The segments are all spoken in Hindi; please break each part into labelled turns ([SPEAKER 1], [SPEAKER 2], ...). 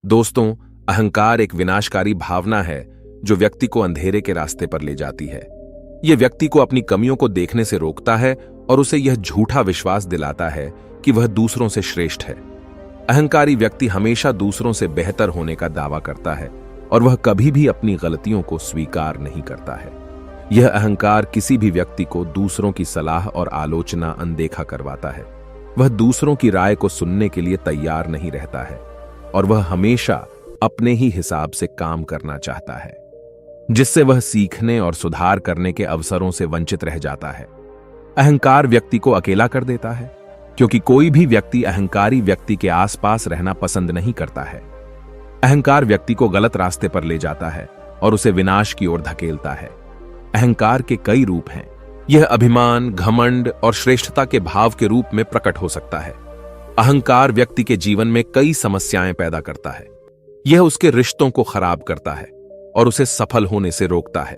[SPEAKER 1] दोस्तों, अहंकार एक विनाशकारी भावना है जो व्यक्ति को अंधेरे के रास्ते पर ले जाती है। यह व्यक्ति को अपनी कमियों को देखने से रोकता है और उसे यह झूठा विश्वास दिलाता है कि वह दूसरों से श्रेष्ठ है। अहंकारी व्यक्ति हमेशा दूसरों से बेहतर होने का दावा करता है और वह कभी भी अपनी गलतियों को स्वीकार नहीं करता है। यह अहंकार किसी भी व्यक्ति को दूसरों की सलाह और आलोचना अनदेखा करवाता है। वह दूसरों की राय को सुनने के लिए तैयार नहीं रहता है और वह हमेशा अपने ही हिसाब से काम करना चाहता है, जिससे वह सीखने और सुधार करने के अवसरों से वंचित रह जाता है। अहंकार व्यक्ति को अकेला कर देता है, क्योंकि कोई भी व्यक्ति अहंकारी व्यक्ति के आसपास रहना पसंद नहीं करता है। अहंकार व्यक्ति को गलत रास्ते पर ले जाता है और उसे विनाश की ओर धकेलता है। अहंकार के कई रूप हैं। यह अभिमान, घमंड और श्रेष्ठता के भाव के रूप में प्रकट हो सकता है। अहंकार व्यक्ति के जीवन में कई समस्याएं पैदा करता है। यह उसके रिश्तों को खराब करता है और उसे सफल होने से रोकता है।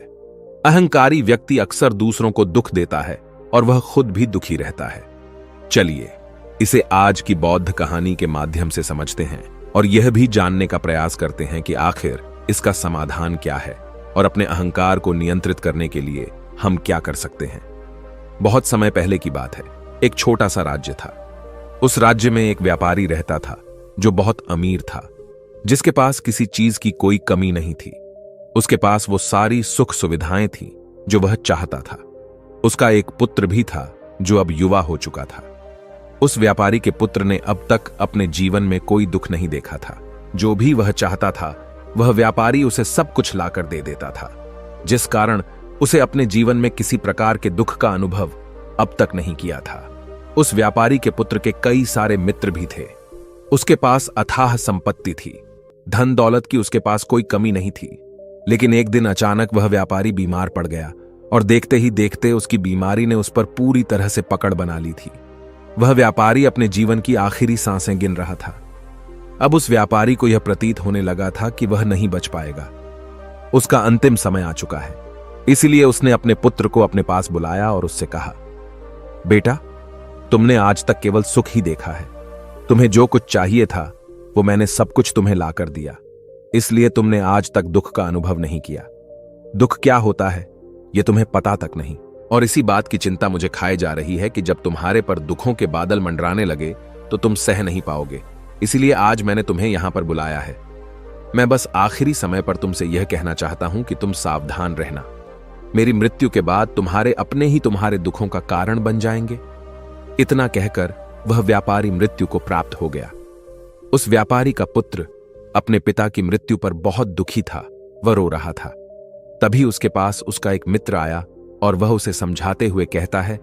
[SPEAKER 1] अहंकारी व्यक्ति अक्सर दूसरों को दुख देता है और वह खुद भी दुखी रहता है। चलिए इसे आज की बौद्ध कहानी के माध्यम से समझते हैं और यह भी जानने का प्रयास करते हैं कि आखिर इसका समाधान क्या है और अपने अहंकार को नियंत्रित करने के लिए हम क्या कर सकते हैं। बहुत समय पहले की बात है। एक छोटा सा राज्य था। उस राज्य में एक व्यापारी रहता था जो बहुत अमीर था, जिसके पास किसी चीज की कोई कमी नहीं थी। उसके पास वो सारी सुख सुविधाएं थीं जो वह चाहता था। उसका एक पुत्र भी था जो अब युवा हो चुका था। उस व्यापारी के पुत्र ने अब तक अपने जीवन में कोई दुख नहीं देखा था। जो भी वह चाहता था वह व्यापारी उसे सब कुछ लाकर दे देता था, जिस कारण उसे अपने जीवन में किसी प्रकार के दुख का अनुभव अब तक नहीं किया था। उस व्यापारी के पुत्र के कई सारे मित्र भी थे। उसके पास अथाह संपत्ति थी। धन दौलत की उसके पास कोई कमी नहीं थी। लेकिन एक दिन अचानक वह व्यापारी बीमार पड़ गया और देखते ही देखते उसकी बीमारी ने उस पर पूरी तरह से पकड़ बना ली थी। वह व्यापारी अपने जीवन की आखिरी सांसें गिन रहा था। अब उस व्यापारी को यह प्रतीत होने लगा था कि वह नहीं बच पाएगा। उसका अंतिम समय आ चुका है। इसलिए उसने अपने पुत्र को अपने पास बुलाया और उससे कहा, बेटा, तुमने आज तक केवल सुख ही देखा है। तुम्हें जो कुछ चाहिए था वो मैंने सब कुछ तुम्हें लाकर दिया, इसलिए तुमने आज तक दुख का अनुभव नहीं किया। दुख क्या होता है यह तुम्हें पता तक नहीं, और इसी बात की चिंता मुझे खाए जा रही है कि जब तुम्हारे पर दुखों के बादल मंडराने लगे तो तुम सह नहीं पाओगे। इसलिए आज मैंने तुम्हें यहां पर बुलाया है। मैं बस आखिरी समय पर तुमसे यह कहना चाहता हूं कि तुम सावधान रहना। मेरी मृत्यु के बाद तुम्हारे अपने ही तुम्हारे दुखों का कारण बन जाएंगे। इतना कहकर वह व्यापारी मृत्यु को प्राप्त हो गया। उस व्यापारी का पुत्र अपने पिता की मृत्यु पर बहुत दुखी था। वह रो रहा था। तभी उसके पास उसका एक मित्र आया और वह उसे समझाते हुए कहता है,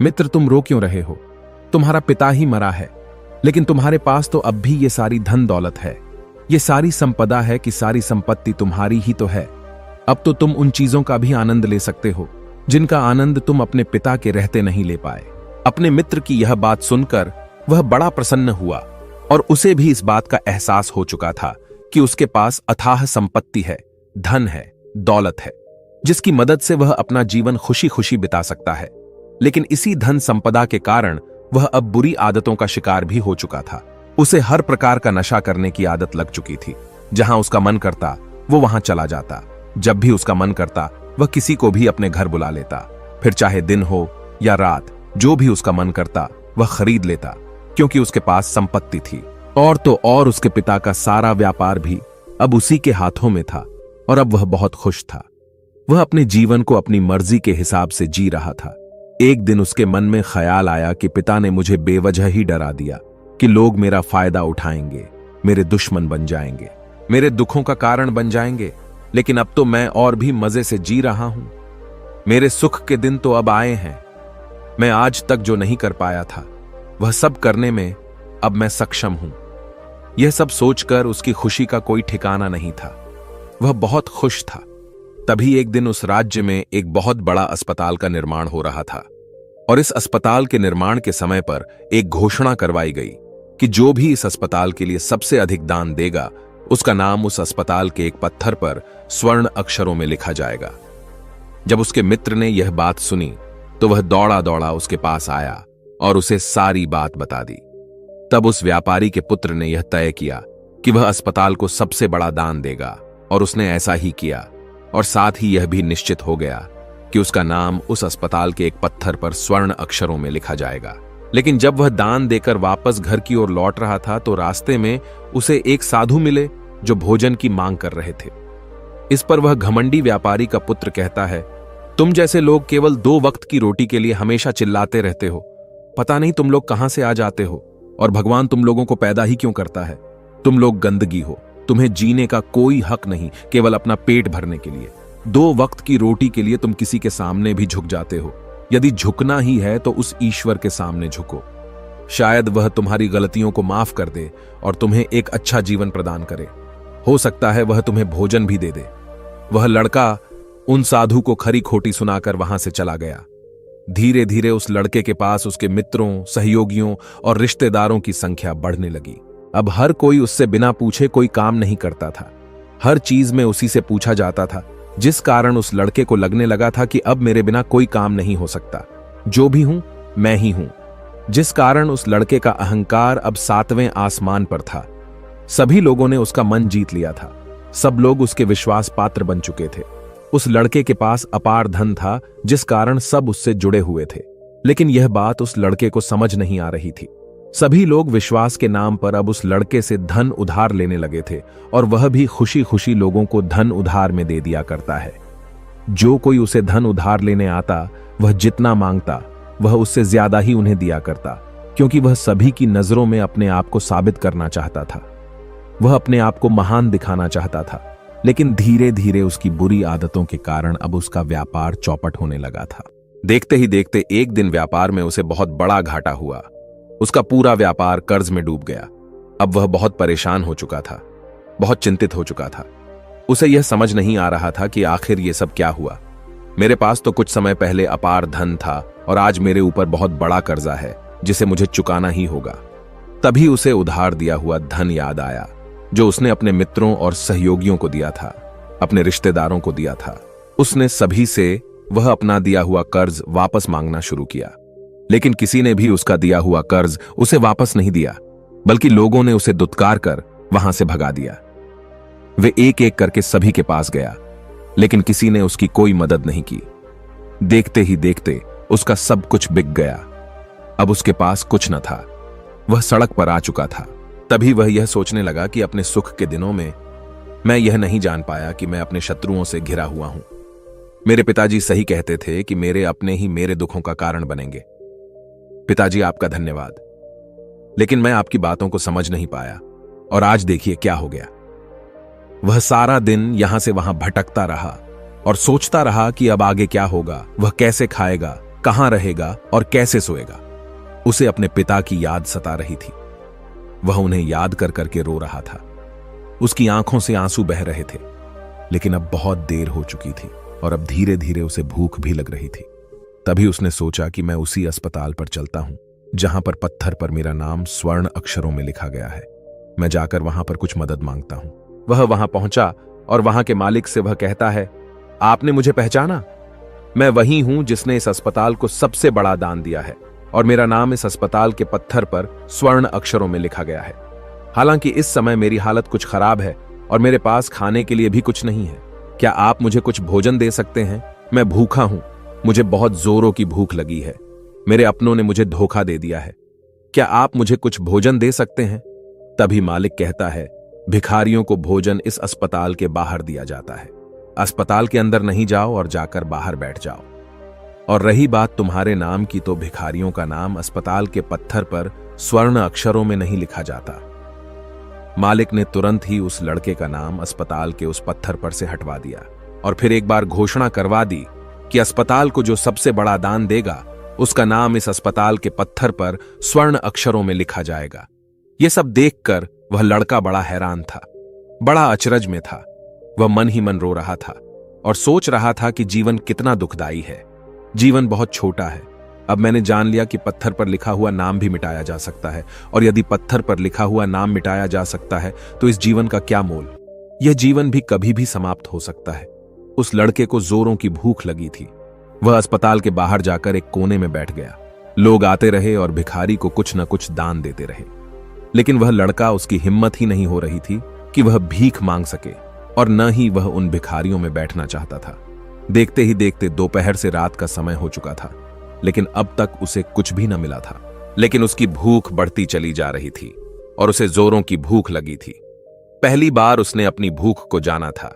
[SPEAKER 1] मित्र, तुम रो क्यों रहे हो? तुम्हारा पिता ही मरा है, लेकिन तुम्हारे पास तो अब भी ये सारी धन दौलत है। ये सारी संपदा है कि सारी संपत्ति तुम्हारी ही तो है। अब तो तुम उन चीजों का भी आनंद ले सकते हो जिनका आनंद तुम अपने पिता के रहते नहीं ले पाए। अपने मित्र की यह बात सुनकर वह बड़ा प्रसन्न हुआ और उसे भी इस बात का एहसास हो चुका था कि उसके पास अथाह संपत्ति है, धन है, दौलत है, जिसकी मदद से वह अपना जीवन खुशी खुशी बिता सकता है। लेकिन इसी धन संपदा के कारण वह अब बुरी आदतों का शिकार भी हो चुका था। उसे हर प्रकार का नशा करने की आदत लग चुकी थी। जहां उसका मन करता वो वहां चला जाता। जब भी उसका मन करता वह किसी को भी अपने घर बुला लेता। फिर चाहे दिन हो या रात, जो भी उसका मन करता वह खरीद लेता, क्योंकि उसके पास संपत्ति थी। और तो और उसके पिता का सारा व्यापार भी अब उसी के हाथों में था और अब वह बहुत खुश था। वह अपने जीवन को अपनी मर्जी के हिसाब से जी रहा था। एक दिन उसके मन में ख्याल आया कि पिता ने मुझे बेवजह ही डरा दिया कि लोग मेरा फायदा उठाएंगे, मेरे दुश्मन बन जाएंगे, मेरे दुखों का कारण बन जाएंगे। लेकिन अब तो मैं और भी मजे से जी रहा हूं। मेरे सुख के दिन तो अब आए हैं। मैं आज तक जो नहीं कर पाया था वह सब करने में अब मैं सक्षम हूं। यह सब सोचकर उसकी खुशी का कोई ठिकाना नहीं था। वह बहुत खुश था। तभी एक दिन उस राज्य में एक बहुत बड़ा अस्पताल का निर्माण हो रहा था और इस अस्पताल के निर्माण के समय पर एक घोषणा करवाई गई कि जो भी इस अस्पताल के लिए सबसे अधिक दान देगा उसका नाम उस अस्पताल के एक पत्थर पर स्वर्ण अक्षरों में लिखा जाएगा। जब उसके मित्र ने यह बात सुनी तो वह दौड़ा दौड़ा उसके पास आया और उसे सारी बात बता दी। तब उस व्यापारी के पुत्र ने यह तय किया कि वह अस्पताल को सबसे बड़ा दान देगा, और उसने ऐसा ही किया। और साथ ही यह भी निश्चित हो गया कि उसका नाम उस अस्पताल के एक पत्थर पर स्वर्ण अक्षरों में लिखा जाएगा। लेकिन जब वह दान देकर वापस घर की ओर लौट रहा था तो रास्ते में उसे एक साधु मिले जो भोजन की मांग कर रहे थे। इस पर वह घमंडी व्यापारी का पुत्र कहता है, तुम जैसे लोग केवल 2 वक्त की रोटी के लिए हमेशा चिल्लाते रहते हो। पता नहीं तुम लोग कहां से आ जाते हो, और भगवान तुम लोगों को पैदा ही क्यों करता है। तुम लोग गंदगी हो, तुम्हें जीने का कोई हक नहीं, केवल अपना पेट भरने के लिए। 2 वक्त की रोटी के लिए तुम किसी के सामने भी झुक जाते हो। यदि झुकना ही है तो उस ईश्वर के सामने झुको। शायद वह तुम्हारी गलतियों को माफ कर दे और तुम्हें एक अच्छा जीवन प्रदान करे। हो सकता है वह तुम्हें भोजन भी दे दे। वह लड़का उन साधु को खरी खोटी सुनाकर वहां से चला गया। धीरे धीरे उस लड़के के पास उसके मित्रों, सहयोगियों और रिश्तेदारों की संख्या बढ़ने लगी। अब हर कोई उससे बिना पूछे कोई काम नहीं करता था। हर चीज में उसी से पूछा जाता था, जिस कारण उस लड़के को लगने लगा था कि अब मेरे बिना कोई काम नहीं हो सकता। जो भी हूं मैं ही हूं। जिस कारण उस लड़के का अहंकार अब 7वें आसमान पर था। सभी लोगों ने उसका मन जीत लिया था। सब लोग उसके विश्वास पात्र बन चुके थे। उस लड़के के पास अपार धन था, जिस कारण सब उससे जुड़े हुए थे। लेकिन यह बात उस लड़के को समझ नहीं आ रही थी। सभी लोग विश्वास के नाम पर अब उस लड़के से धन उधार लेने लगे थे, और वह भी खुशी खुशी लोगों को धन उधार में दे दिया करता है। जो कोई उसे धन उधार लेने आता, वह जितना मांगता वह उससे ज्यादा ही उन्हें दिया करता, क्योंकि वह सभी की नजरों में अपने आप को साबित करना चाहता था। वह अपने आप को महान दिखाना चाहता था। लेकिन धीरे धीरे उसकी बुरी आदतों के कारण अब उसका व्यापार चौपट होने लगा था। देखते ही देखते एक दिन व्यापार में उसे बहुत बड़ा घाटा हुआ। उसका पूरा व्यापार कर्ज में डूब गया। अब वह बहुत परेशान हो चुका था, बहुत चिंतित हो चुका था। उसे यह समझ नहीं आ रहा था कि आखिर ये सब क्या हुआ। मेरे पास तो कुछ समय पहले अपार धन था, और आज मेरे ऊपर बहुत बड़ा कर्जा है जिसे मुझे चुकाना ही होगा। तभी उसे उधार दिया हुआ धन याद आया, जो उसने अपने मित्रों और सहयोगियों को दिया था, अपने रिश्तेदारों को दिया था। उसने सभी से वह अपना दिया हुआ कर्ज वापस मांगना शुरू किया। लेकिन किसी ने भी उसका दिया हुआ कर्ज उसे वापस नहीं दिया, बल्कि लोगों ने उसे दुत्कार कर वहां से भगा दिया। वे एक एक करके सभी के पास गया, लेकिन किसी ने उसकी कोई मदद नहीं की। देखते ही देखते उसका सब कुछ बिक गया। अब उसके पास कुछ न था। वह सड़क पर आ चुका था। तभी वह यह सोचने लगा कि अपने सुख के दिनों में मैं यह नहीं जान पाया कि मैं अपने शत्रुओं से घिरा हुआ हूं। मेरे पिताजी सही कहते थे कि मेरे अपने ही मेरे दुखों का कारण बनेंगे। पिताजी, आपका धन्यवाद। लेकिन मैं आपकी बातों को समझ नहीं पाया, और आज देखिए क्या हो गया। वह सारा दिन यहां से वहां भटकता रहा और सोचता रहा कि अब आगे क्या होगा, वह कैसे खाएगा, कहां रहेगा और कैसे सोएगा। उसे अपने पिता की याद सता रही थी। वह उन्हें याद कर करके रो रहा था। उसकी आंखों से आंसू बह रहे थे। लेकिन अब बहुत देर हो चुकी थी, और अब धीरे धीरे उसे भूख भी लग रही थी। तभी उसने सोचा कि मैं उसी अस्पताल पर चलता हूं जहां पर पत्थर पर मेरा नाम स्वर्ण अक्षरों में लिखा गया है। मैं जाकर वहां पर कुछ मदद मांगता हूं। वह वहां पहुंचा और वहां के मालिक से वह कहता है, आपने मुझे पहचाना? मैं वही हूं जिसने इस अस्पताल को सबसे बड़ा दान दिया है, और मेरा नाम इस अस्पताल के पत्थर पर स्वर्ण अक्षरों में लिखा गया है। हालांकि इस समय मेरी हालत कुछ खराब है और मेरे पास खाने के लिए भी कुछ नहीं है। क्या आप मुझे कुछ भोजन दे सकते हैं? मैं भूखा हूं। मुझे बहुत जोरों की भूख लगी है। मेरे अपनों ने मुझे धोखा दे दिया है। क्या आप मुझे कुछ भोजन दे सकते हैं? तभी मालिक कहता है, भिखारियों को भोजन इस अस्पताल के बाहर दिया जाता है। अस्पताल के अंदर नहीं जाओ और जाकर बाहर बैठ जाओ। और रही बात तुम्हारे नाम की, तो भिखारियों का नाम अस्पताल के पत्थर पर स्वर्ण अक्षरों में नहीं लिखा जाता। मालिक ने तुरंत ही उस लड़के का नाम अस्पताल के उस पत्थर पर से हटवा दिया, और फिर एक बार घोषणा करवा दी कि अस्पताल को जो सबसे बड़ा दान देगा, उसका नाम इस अस्पताल के पत्थर पर स्वर्ण अक्षरों में लिखा जाएगा। यह सब देखकर वह लड़का बड़ा हैरान था, बड़ा अचरज में था। वह मन ही मन रो रहा था और सोच रहा था कि जीवन कितना दुखदाई है। जीवन बहुत छोटा है। अब मैंने जान लिया कि पत्थर पर लिखा हुआ नाम भी मिटाया जा सकता है, और यदि पत्थर पर लिखा हुआ नाम मिटाया जा सकता है तो इस जीवन का क्या मोल? यह जीवन भी कभी भी समाप्त हो सकता है। उस लड़के को जोरों की भूख लगी थी। वह अस्पताल के बाहर जाकर एक कोने में बैठ गया। लोग आते रहे और भिखारी को कुछ न कुछ दान देते रहे, लेकिन वह लड़का, उसकी हिम्मत ही नहीं हो रही थी कि वह भीख मांग सके, और न ही वह उन भिखारियों में बैठना चाहता था। देखते ही देखते दोपहर से रात का समय हो चुका था, लेकिन अब तक उसे कुछ भी न मिला था। लेकिन उसकी भूख बढ़ती चली जा रही थी और उसे जोरों की भूख लगी थी। पहली बार उसने अपनी भूख को जाना था,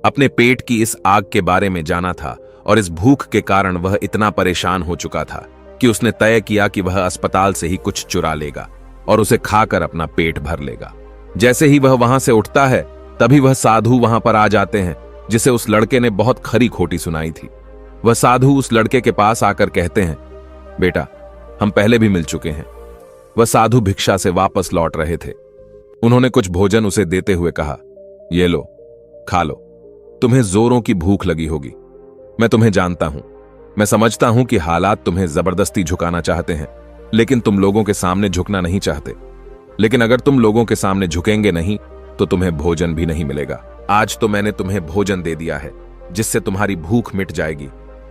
[SPEAKER 1] अपने पेट की इस आग के बारे में जाना था, और इस भूख के कारण वह इतना परेशान हो चुका था कि उसने तय किया कि वह अस्पताल से ही कुछ चुरा लेगा और उसे खाकर अपना पेट भर लेगा। जैसे ही वह वहां से उठता है, तभी वह साधु वहां पर आ जाते हैं, जिसे उस लड़के ने बहुत खरी खोटी सुनाई थी। वह साधु उस लड़के के पास आकर कहते हैं, बेटा, हम पहले भी मिल चुके हैं। वह साधु भिक्षा से वापस लौट रहे थे। उन्होंने कुछ भोजन उसे देते हुए कहा, ये लो, खा लो, तुम्हें जोरों की भूख लगी होगी। मैं तुम्हें जानता हूं, मैं समझता हूं कि हालात तुम्हें जबरदस्ती झुकाना चाहते हैं, लेकिन तुम लोगों के सामने झुकना नहीं चाहते। लेकिन अगर तुम लोगों के सामने झुकेंगे नहीं तो तुम्हें भोजन भी नहीं मिलेगा। आज तो मैंने तुम्हें भोजन दे दिया है, जिससे तुम्हारी भूख मिट जाएगी,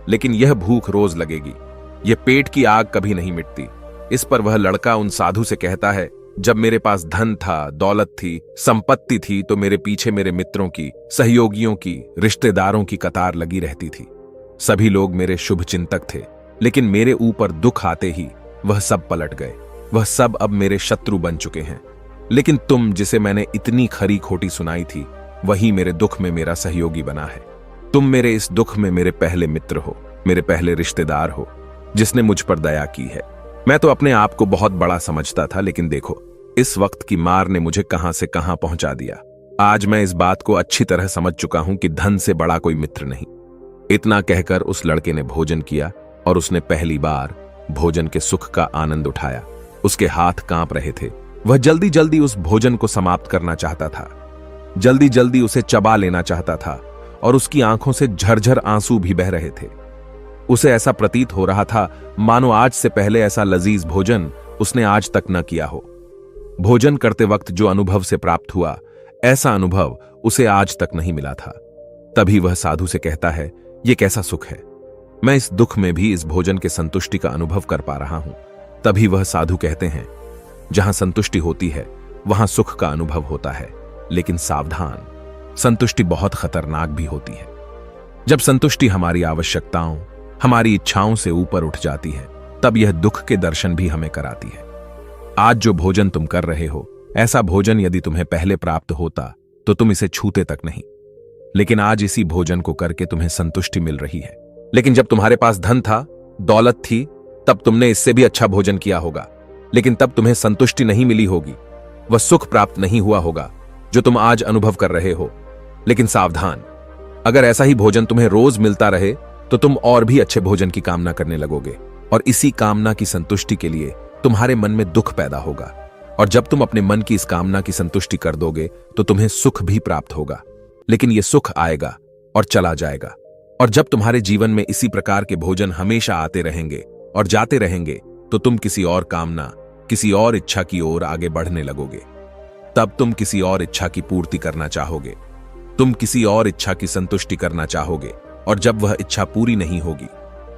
[SPEAKER 1] लेकिन यह भूख रोज लगेगी। यह पेट की आग कभी नहीं मिटती। इस पर वह लड़का उन साधु से कहता है, जब मेरे पास धन था, दौलत थी, संपत्ति थी, तो मेरे पीछे मेरे मित्रों की, सहयोगियों की, रिश्तेदारों की कतार लगी रहती थी। सभी लोग मेरे शुभ चिंतक थे, लेकिन मेरे ऊपर दुख आते ही वह सब पलट गए। वह सब अब मेरे शत्रु बन चुके हैं। लेकिन तुम, जिसे मैंने इतनी खरी खोटी सुनाई थी, वही मेरे दुख में मेरा सहयोगी बना है। तुम मेरे इस दुख में मेरे पहले मित्र हो, मेरे पहले रिश्तेदार हो, जिसने मुझ पर दया की है। मैं तो अपने आप को बहुत बड़ा समझता था, लेकिन देखो, इस वक्त की मार ने मुझे कहां से कहां पहुंचा दिया। आज मैं इस बात को अच्छी तरह समझ चुका हूं कि धन से बड़ा कोई मित्र नहीं। इतना कहकर उस लड़के ने भोजन किया और उसने पहली बार भोजन के सुख का आनंद उठाया। उसके हाथ कांप रहे थे। वह जल्दी जल्दी उस भोजन को समाप्त करना चाहता था, जल्दी जल्दी उसे चबा लेना चाहता था, और उसकी आंखों से झरझर आंसू भी बह रहे थे। उसे ऐसा प्रतीत हो रहा था मानो आज से पहले ऐसा लजीज भोजन उसने आज तक न किया हो। भोजन करते वक्त जो अनुभव से प्राप्त हुआ, ऐसा अनुभव उसे आज तक नहीं मिला था। तभी वह साधु से कहता है, यह कैसा सुख है, मैं इस दुख में भी इस भोजन के संतुष्टि का अनुभव कर पा रहा हूं। तभी वह साधु कहते हैं, जहां संतुष्टि होती है वहां सुख का अनुभव होता है, लेकिन सावधान, संतुष्टि बहुत खतरनाक भी होती है। जब संतुष्टि हमारी आवश्यकताओं, हमारी इच्छाओं से ऊपर उठ जाती है, तब यह दुख के दर्शन भी हमें कराती है। आज जो भोजन तुम कर रहे हो, ऐसा भोजन यदि तुम्हें पहले प्राप्त होता तो तुम इसे छूते तक नहीं। लेकिन आज इसी भोजन को करके तुम्हें संतुष्टि मिल रही है। लेकिन जब तुम्हारे पास धन था, दौलत थी, तब तुमने इससे भी अच्छा भोजन किया होगा, लेकिन तब तुम्हें संतुष्टि नहीं मिली होगी, वह सुख प्राप्त नहीं हुआ होगा जो तुम आज अनुभव कर रहे हो। लेकिन सावधान, अगर ऐसा ही भोजन तुम्हें रोज मिलता रहे तो तुम और भी अच्छे भोजन की कामना करने लगोगे, और इसी कामना की संतुष्टि के लिए तुम्हारे मन में दुख पैदा होगा। और जब तुम अपने मन की इस कामना की संतुष्टि कर दोगे तो तुम्हें सुख भी प्राप्त होगा, लेकिन यह सुख आएगा और चला जाएगा। और जब तुम्हारे जीवन में इसी प्रकार के भोजन हमेशा आते रहेंगे और जाते रहेंगे, तो तुम किसी और कामना, किसी और इच्छा की ओर आगे बढ़ने लगोगे। तब तुम किसी और इच्छा की पूर्ति करना चाहोगे, तुम किसी और इच्छा की संतुष्टि करना चाहोगे, और जब वह इच्छा पूरी नहीं होगी,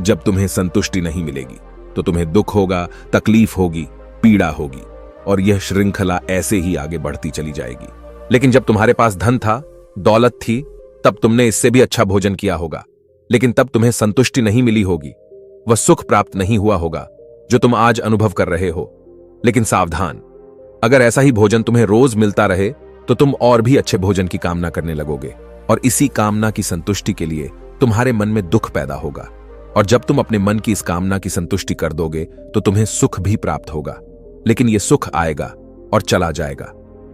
[SPEAKER 1] जब तुम्हें संतुष्टि नहीं मिलेगी, तो तुम्हें दुख होगा, तकलीफ होगी, पीड़ा होगी, और यह श्रृंखला ऐसे ही आगे बढ़ती चली जाएगी। लेकिन जब तुम्हारे पास धन था, दौलत थी, तब तुमने इससे भी अच्छा भोजन किया होगा, लेकिन तब तुम्हें संतुष्टि नहीं मिली होगी, वह सुख प्राप्त नहीं हुआ होगा जो तुम आज अनुभव कर रहे हो। लेकिन सावधान, अगर ऐसा ही भोजन तुम्हें रोज मिलता रहे तो तुम और भी अच्छे भोजन की कामना करने लगोगे, और इसी कामना की संतुष्टि के लिए तुम्हारे मन में दुख पैदा होगा। और जब तुम अपने मन की इस कामना की संतुष्टि कर दोगे तो तुम्हें सुख भी प्राप्त होगा, लेकिन यह सुख आएगा और चला जाएगा।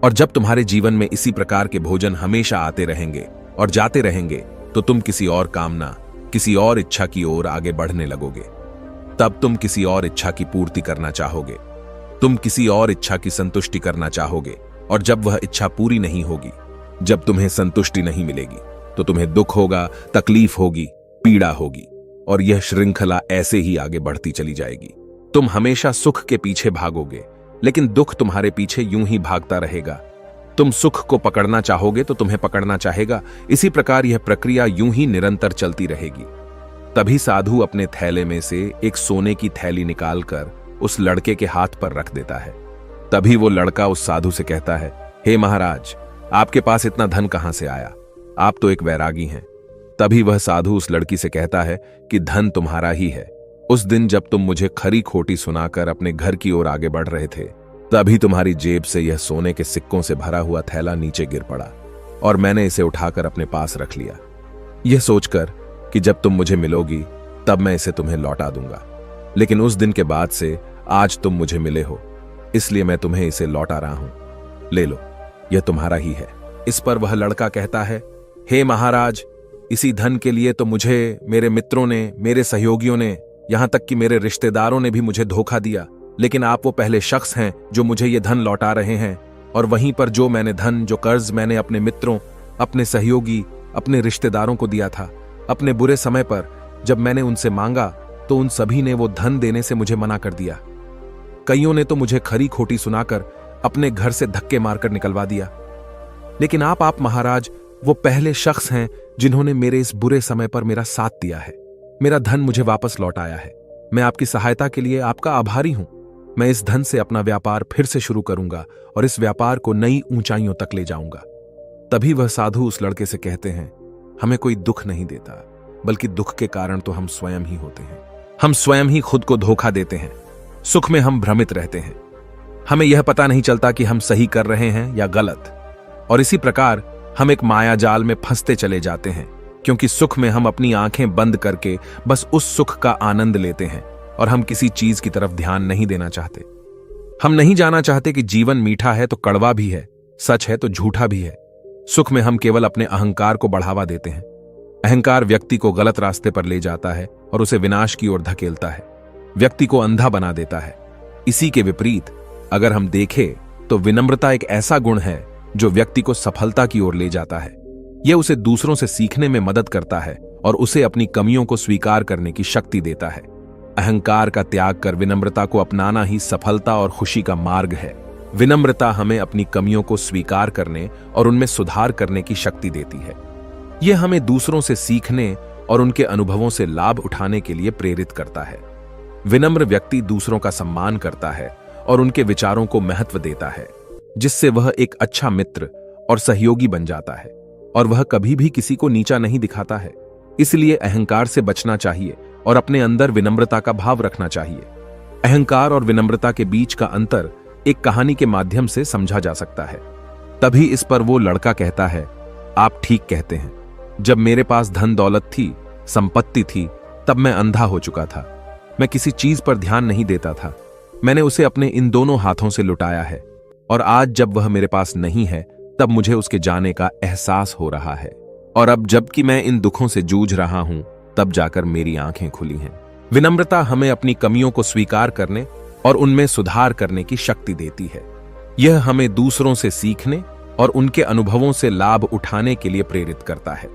[SPEAKER 1] और जब तुम्हारे जीवन में इसी प्रकार के भोजन हमेशा आते रहेंगे और जाते रहेंगे, तो तुम किसी और कामना, किसी और इच्छा की ओर आगे बढ़ने लगोगे। तब तुम किसी और इच्छा की पूर्ति करना चाहोगे, तुम किसी और इच्छा की संतुष्टि करना चाहोगे, और जब वह इच्छा पूरी नहीं होगी, जब तुम्हें संतुष्टि नहीं मिलेगी, तो तुम्हें दुख होगा, तकलीफ होगी, पीड़ा होगी, और यह श्रृंखला ऐसे ही आगे बढ़ती चली जाएगी। तुम हमेशा सुख के पीछे भागोगे, लेकिन दुख तुम्हारे पीछे यूं ही भागता रहेगा। तुम सुख को पकड़ना चाहोगे तो तुम्हें पकड़ना चाहेगा। इसी प्रकार यह प्रक्रिया यूं ही निरंतर चलती रहेगी। तभी साधु अपने थैले में से एक सोने की थैली निकालकर उस लड़के के हाथ पर रख देता है। तभी वो लड़का उस साधु से कहता है, हे महाराज, आपके पास इतना धन कहां से आया? आप तो एक वैरागी हैं। तभी वह साधु उस लड़की से कहता है कि धन तुम्हारा ही है। उस दिन जब तुम मुझे खरी खोटी सुनाकर अपने घर की ओर आगे बढ़ रहे थे, तभी तुम्हारी जेब से यह सोने के सिक्कों से भरा हुआ थैला नीचे गिर पड़ा और मैंने इसे उठाकर अपने पास रख लिया, यह सोचकर कि जब तुम मुझे मिलोगी तब मैं इसे तुम्हें लौटा दूंगा। लेकिन उस दिन के बाद से आज तुम मुझे मिले हो, इसलिए मैं तुम्हें इसे लौटा रहा हूं। ले लो, यह तुम्हारा ही है। इस पर वह लड़का कहता है, हे महाराज, इसी धन के लिए तो मुझे मेरे मित्रों ने, मेरे सहयोगियों ने, यहां तक कि मेरे रिश्तेदारों ने भी मुझे धोखा दिया। लेकिन आप वो पहले शख्स हैं जो मुझे ये धन लौटा रहे हैं। और वहीं पर जो मैंने धन, जो कर्ज मैंने अपने मित्रों, अपने सहयोगी, अपने रिश्तेदारों को दिया था, अपने बुरे समय पर जब मैंने उनसे मांगा तो उन सभी ने वो धन देने से मुझे मना कर दिया। कईयों ने तो मुझे खरी खोटी सुनाकर अपने घर से धक्के मारकर निकलवा दिया। लेकिन आप महाराज वो पहले शख्स हैं जिन्होंने मेरे इस बुरे समय पर मेरा साथ दिया है, मेरा धन मुझे वापस लौटाया है। मैं आपकी सहायता के लिए आपका आभारी हूं। मैं इस धन से अपना व्यापार फिर से शुरू करूंगा और इस व्यापार को नई ऊंचाइयों तक ले जाऊंगा। तभी वह साधु उस लड़के से कहते हैं, हमें कोई दुख नहीं देता, बल्कि दुख के कारण तो हम स्वयं ही होते हैं। हम स्वयं ही खुद को धोखा देते हैं। सुख में हम भ्रमित रहते हैं। हमें यह पता नहीं चलता कि हम सही कर रहे हैं या गलत। और इसी प्रकार हम एक माया जाल में फंसते चले जाते हैं, क्योंकि सुख में हम अपनी आंखें बंद करके बस उस सुख का आनंद लेते हैं और हम किसी चीज की तरफ ध्यान नहीं देना चाहते। हम नहीं जाना चाहते कि जीवन मीठा है तो कड़वा भी है, सच है तो झूठा भी है। सुख में हम केवल अपने अहंकार को बढ़ावा देते हैं। अहंकार व्यक्ति को गलत रास्ते पर ले जाता है और उसे विनाश की ओर धकेलता है, व्यक्ति को अंधा बना देता है। इसी के विपरीत अगर हम देखें तो विनम्रता एक ऐसा गुण है जो व्यक्ति को सफलता की ओर ले जाता है। यह उसे दूसरों से सीखने में मदद करता है और उसे अपनी कमियों को स्वीकार करने की शक्ति देता है। अहंकार का त्याग कर विनम्रता को अपनाना ही सफलता और खुशी का मार्ग है। विनम्रता हमें अपनी कमियों को स्वीकार करने और उनमें सुधार करने की शक्ति देती है। यह हमें दूसरों से सीखने और उनके अनुभवों से लाभ उठाने के लिए प्रेरित करता है। विनम्र व्यक्ति दूसरों का सम्मान करता है और उनके विचारों को महत्व देता है, जिससे वह एक अच्छा मित्र और सहयोगी बन जाता है और वह कभी भी किसी को नीचा नहीं दिखाता है। इसलिए अहंकार से बचना चाहिए और अपने अंदर विनम्रता का भाव रखना चाहिए। अहंकार और विनम्रता के बीच का अंतर एक कहानी के माध्यम से समझा जा सकता है। तभी इस पर वो लड़का कहता है, आप ठीक कहते हैं। जब मेरे पास धन दौलत थी, संपत्ति थी, तब मैं अंधा हो चुका था। मैं किसी चीज पर ध्यान नहीं देता था। मैंने उसे अपने इन दोनों हाथों से लुटाया है और आज जब वह मेरे पास नहीं है तब मुझे उसके जाने का एहसास हो रहा है। और अब जबकि मैं इन दुखों से जूझ रहा हूं तब जाकर मेरी आंखें खुली हैं। विनम्रता हमें अपनी कमियों को स्वीकार करने और उनमें सुधार करने की शक्ति देती है। यह हमें दूसरों से सीखने और उनके अनुभवों से लाभ उठाने के लिए प्रेरित करता है।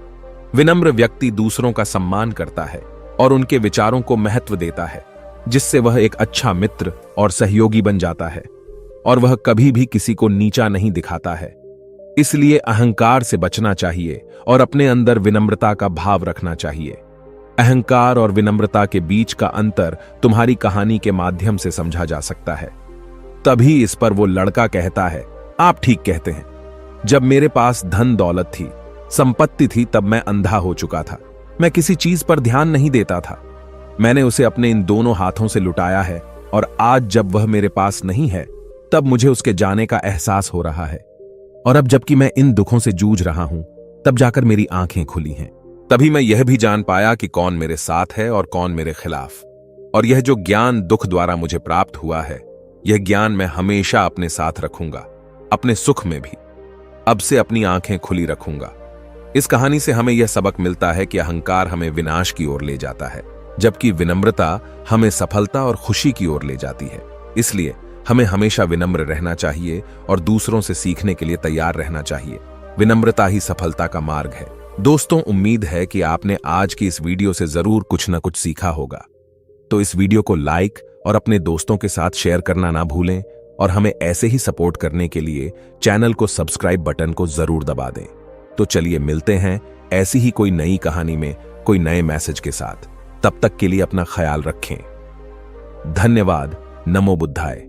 [SPEAKER 1] विनम्र व्यक्ति दूसरों का सम्मान करता है और उनके विचारों को महत्व देता है, जिससे वह एक अच्छा मित्र और सहयोगी बन जाता है और वह कभी भी किसी को नीचा नहीं दिखाता है। इसलिए अहंकार से बचना चाहिए और अपने अंदर विनम्रता का भाव रखना चाहिए। अहंकार और विनम्रता के बीच का अंतर तुम्हारी कहानी के माध्यम से समझा जा सकता है। तभी इस पर वो लड़का कहता है, आप ठीक कहते हैं। जब मेरे पास धन दौलत थी, संपत्ति थी, तब मैं अंधा हो चुका था। मैं किसी चीज पर ध्यान नहीं देता था। मैंने उसे अपने इन दोनों हाथों से लुटाया है और आज जब वह मेरे पास नहीं है तब मुझे उसके जाने का एहसास हो रहा है। और अब जबकि मैं इन दुखों से जूझ रहा हूं तब जाकर मेरी आंखें खुली हैं। तभी मैं यह भी जान पाया कि कौन मेरे साथ है और कौन मेरे खिलाफ। और यह जो ज्ञान दुख द्वारा मुझे प्राप्त हुआ है, यह ज्ञान मैं हमेशा अपने साथ रखूंगा, अपने सुख में भी। अब से अपनी आंखें खुली रखूंगा। इस कहानी से हमें यह सबक मिलता है कि अहंकार हमें विनाश की ओर ले जाता है, जबकि विनम्रता हमें सफलता और खुशी की ओर ले जाती है। इसलिए हमें हमेशा विनम्र रहना चाहिए और दूसरों से सीखने के लिए तैयार रहना चाहिए। विनम्रता ही सफलता का मार्ग है। दोस्तों, उम्मीद है कि आपने आज की इस वीडियो से जरूर कुछ न कुछ सीखा होगा। तो इस वीडियो को लाइक और अपने दोस्तों के साथ शेयर करना ना भूलें और हमें ऐसे ही सपोर्ट करने के लिए चैनल को सब्सक्राइब बटन को जरूर दबा दें। तो चलिए मिलते हैं ऐसी ही कोई नई कहानी में कोई नए मैसेज के साथ। तब तक के लिए अपना ख्याल रखें। धन्यवाद। नमो बुद्धाय।